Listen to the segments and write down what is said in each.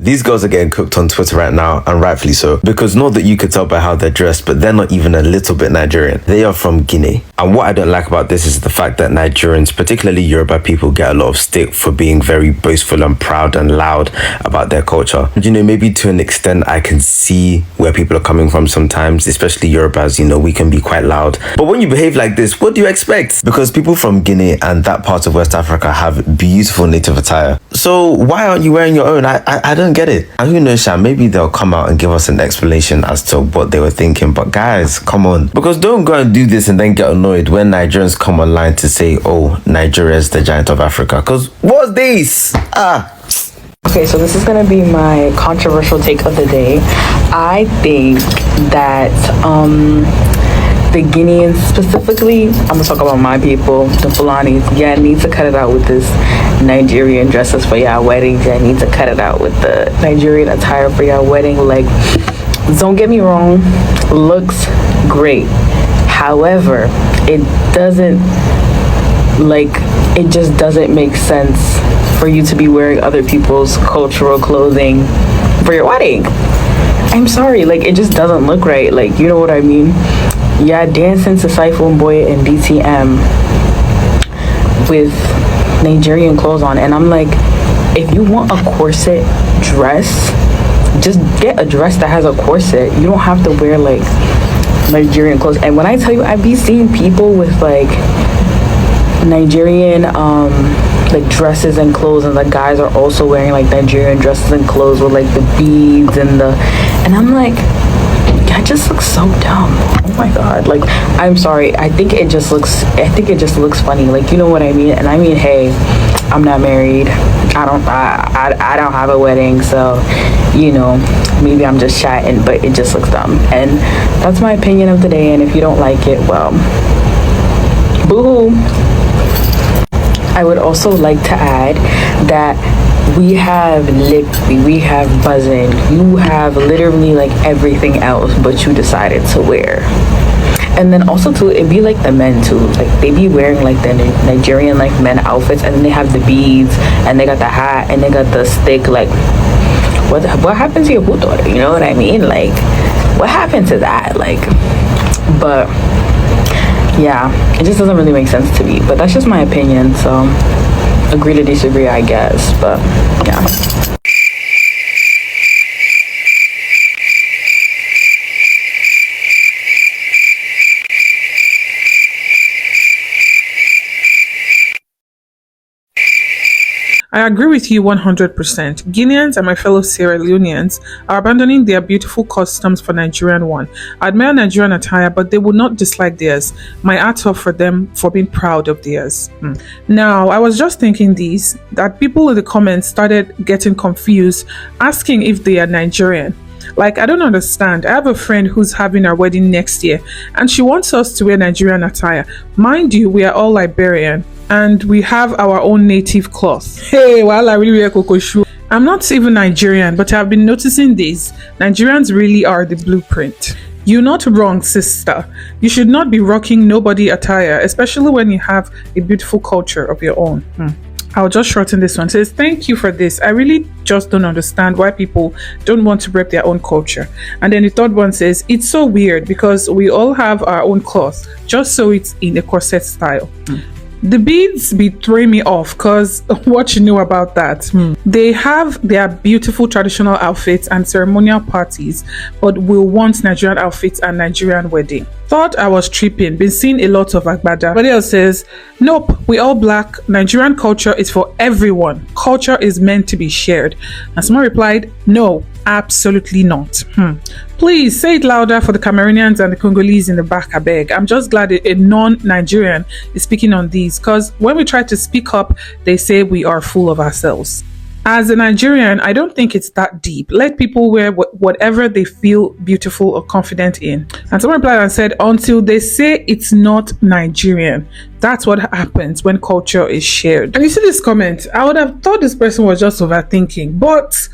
These girls are getting cooked on Twitter right now, and rightfully so, because not that you could tell by how they're dressed, but they're not even a little bit Nigerian. They are from Guinea. And what I don't like about this is the fact that Nigerians, particularly Yoruba people, get a lot of stick for being very boastful and proud and loud about their culture. You know, maybe to an extent I can see where people are coming from sometimes, especially Yorubas, you know, we can be quite loud. But when you behave like this, what do you expect? Because people from Guinea and that part of West Africa have beautiful native attire. So why aren't you wearing your own? I don't get it. And who knows, Sha, maybe they'll come out and give us an explanation as to what they were thinking. But guys, come on. Because don't go and do this and then get annoyed when Nigerians come online to say, oh, Nigeria is the giant of Africa. Because what's this? Okay, so this is going to be my controversial take of the day. I think that the Guineans specifically, I'm going to talk about my people, the Fulanis, yeah, need to cut it out with this Nigerian dresses for y'all weddings. Yeah, need to cut it out with the Nigerian attire for y'all wedding. Like, don't get me wrong, looks great. However, it just doesn't make sense for you to be wearing other people's cultural clothing for your wedding. I'm sorry, like, it just doesn't look right. Like, you know what I mean? Yeah, dancing to Saifo Boy and DTM with Nigerian clothes on, and I'm like, if you want a corset dress, just get a dress that has a corset. You don't have to wear like Nigerian clothes. And when I tell you, I be seeing people with like Nigerian like dresses and clothes, and the guys are also wearing like Nigerian dresses and clothes with like the beads and I'm like, that just looks so dumb. Oh my god. Like, I'm sorry, I think it just looks funny. Like, you know what I mean? And I mean, hey, I'm not married. I don't have a wedding, so you know, maybe I'm just chatting, but it just looks dumb. And that's my opinion of the day. And if you don't like it, well, boo-hoo. I would also like to add that we have Lippy, we have Buzzin', you have literally like everything else, but you decided to wear. And then also too, it'd be like the men too, like they be wearing like the Nigerian like men outfits, and then they have the beads, and they got the hat, and they got the stick. Like, what happened to your boot daughter? You know what I mean? Like, what happened to that? Like, but yeah, it just doesn't really make sense to me. But that's just my opinion, so agree to disagree, I guess. But yeah. I agree with you 100%. Guineans and my fellow Sierra Leoneans are abandoning their beautiful customs for Nigerian one. I admire Nigerian attire, but they would not dislike theirs. My hats off for them for being proud of theirs. Now, I was just thinking that people in the comments started getting confused, asking if they are Nigerian. Like, I don't understand. I have a friend who's having her wedding next year, and she wants us to wear Nigerian attire. Mind you, we are all Liberian, and we have our own native cloth. Hey, well, I really wear cocoa shoe. I'm not even Nigerian, but I've been noticing this. Nigerians really are the blueprint. You're not wrong, sister. You should not be rocking nobody attire, especially when you have a beautiful culture of your own. I'll just shorten this one. It says, thank you for this. I really just don't understand why people don't want to rep their own culture. And then the third one says, it's so weird because we all have our own cloth, just so it's in a corset style. The beads be throwing me off because what you know about that. They have their beautiful traditional outfits and ceremonial parties, but will want Nigerian outfits and Nigerian wedding. Thought I was tripping, been seeing a lot of Agbada. Somebody else says, nope, we all black. Nigerian culture is for everyone. Culture is meant to be shared. And someone replied, no, absolutely not. Please say it louder for the Cameroonians and the Congolese in the back, I beg. I'm just glad a non-Nigerian is speaking on these, because when we try to speak up, they say we are full of ourselves. As a Nigerian, I don't think it's that deep. Let people wear whatever they feel beautiful or confident in. And someone replied and said, until they say it's not Nigerian. That's what happens when culture is shared. And you see this comment, I would have thought this person was just overthinking, but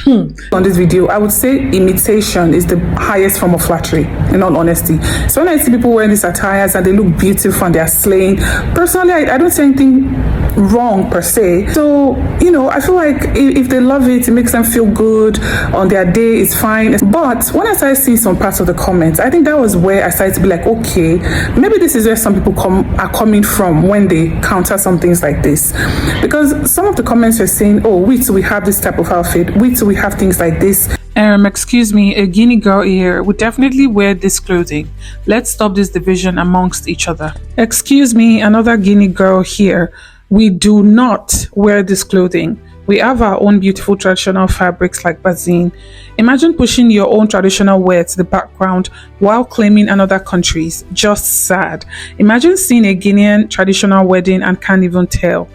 on this video, I would say imitation is the highest form of flattery, in all honesty. So when I see people wearing these attires and they look beautiful and they're slaying, personally, I don't see anything wrong per se. So, you know, I feel like if they love it, it makes them feel good on their day, it's fine. But when I started seeing some parts of the comments, I think that was where I started to be like, okay, maybe this is where some people are coming from when they counter some things like this. Because some of the comments were saying, oh, wait till we have this type of outfit, wait till we have things like this. Excuse me, a Guinea girl here would definitely wear this clothing. Let's stop this division amongst each other. Excuse me, another Guinea girl here. We do not wear this clothing. We have our own beautiful traditional fabrics like bazin. Imagine pushing your own traditional wear to the background while claiming another country's. Just sad. Imagine seeing a Guinean traditional wedding and can't even tell.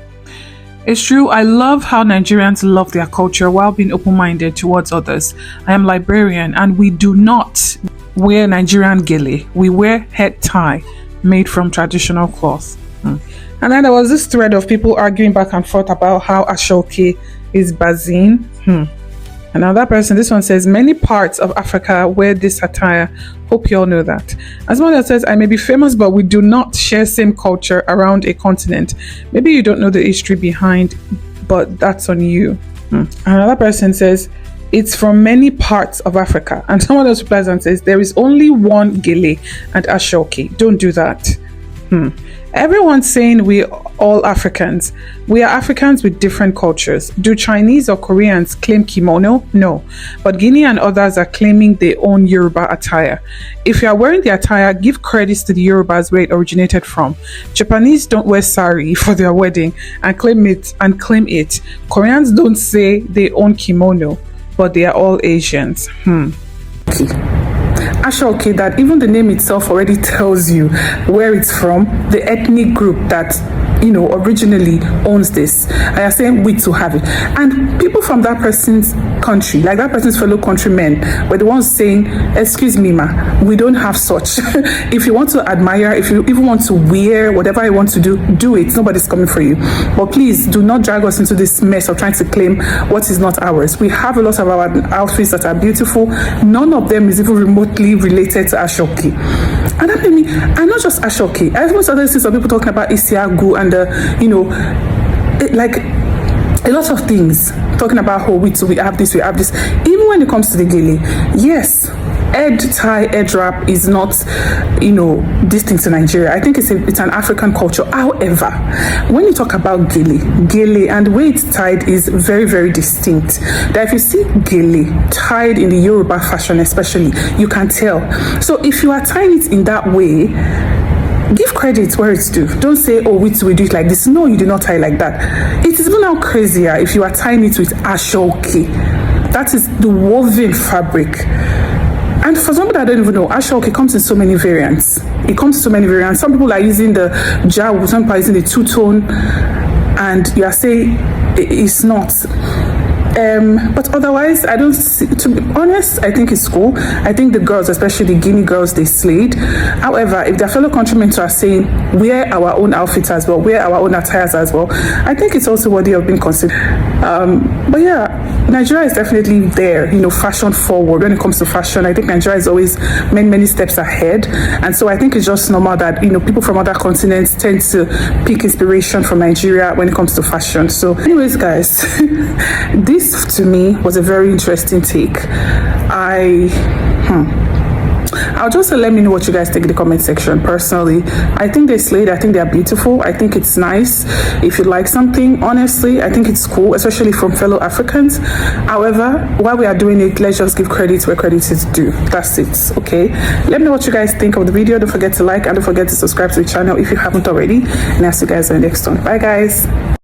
It's true, I love how Nigerians love their culture while being open-minded towards others. I am Liberian and we do not wear Nigerian Gele. We wear head tie made from traditional cloth. And then there was this thread of people arguing back and forth about how aso-ebi is bazin. Another person, this one says, many parts of Africa wear this attire. Hope you all know that. As one that says, I may be famous, but we do not share same culture around a continent. Maybe you don't know the history behind, but that's on you. Another person says, it's from many parts of Africa. And someone else replies and says, there is only one Gele and aso-ebi. Don't do that. Everyone's saying we all Africans. We are Africans with different cultures. Do Chinese or Koreans claim kimono? No. But Guinea and others are claiming their own Yoruba attire. If you are wearing the attire, give credits to the Yorubas where it originated from. Japanese don't wear sari for their wedding and claim it. Koreans don't say they own kimono, but they are all Asians. Aso-ebi, that even the name itself already tells you where it's from, the ethnic group that, you know, originally owns this. I am saying we to have it. And people from that person's country, like that person's fellow countrymen, were the ones saying, excuse me, ma, we don't have such. If you want to admire, if you even want to wear whatever you want to do it. Nobody's coming for you. But please do not drag us into this mess of trying to claim what is not ours. We have a lot of our outfits that are beautiful. None of them is even remotely related to aso-ebi. And that made me, and not just aso-ebi, I even started to see some people talking about isiagu and you know, like a lot of things, talking about how we have this. Even when it comes to the Gele, yes, head tie, head wrap is not, you know, distinct to Nigeria. I think it's an African culture. However, when you talk about Gele and the way it's tied is very, very distinct. That if you see Gele tied in the Yoruba fashion especially, you can tell. So if you are tying it in that way, give credit where it's due. Don't say, oh, we do it like this. No, you do not tie like that. It is even now crazier if you are tying it with aso-ebi. That is the woven fabric. And for somebody that don't even know, aso-ebi comes in so many variants. It comes in so many variants. Some people are using the jaw, some people are using the two-tone, and you are saying it's not. But otherwise, I don't see, to be honest, I think it's cool. I think the girls, especially the Guinea girls, they slayed. However, if their fellow countrymen are saying, wear our own outfits as well, wear our own attires as well, I think it's also worthy of being considered. But yeah, Nigeria is definitely there, you know, fashion forward. When it comes to fashion, I think Nigeria is always many steps ahead. And so I think it's just normal that, you know, people from other continents tend to pick inspiration from Nigeria when it comes to fashion. So anyways, guys, this to me was a very interesting take. I'll just say, let me know what you guys think in the comment section. Personally, I think they slayed. I think they're beautiful. I think it's nice. If you like something, honestly, I think it's cool, especially from fellow Africans. However, while we are doing it, let's just give credit where credit is due. That's it, okay? Let me know what you guys think of the video. Don't forget to like and don't forget to subscribe to the channel if you haven't already. And I'll see you guys in the next one. Bye, guys.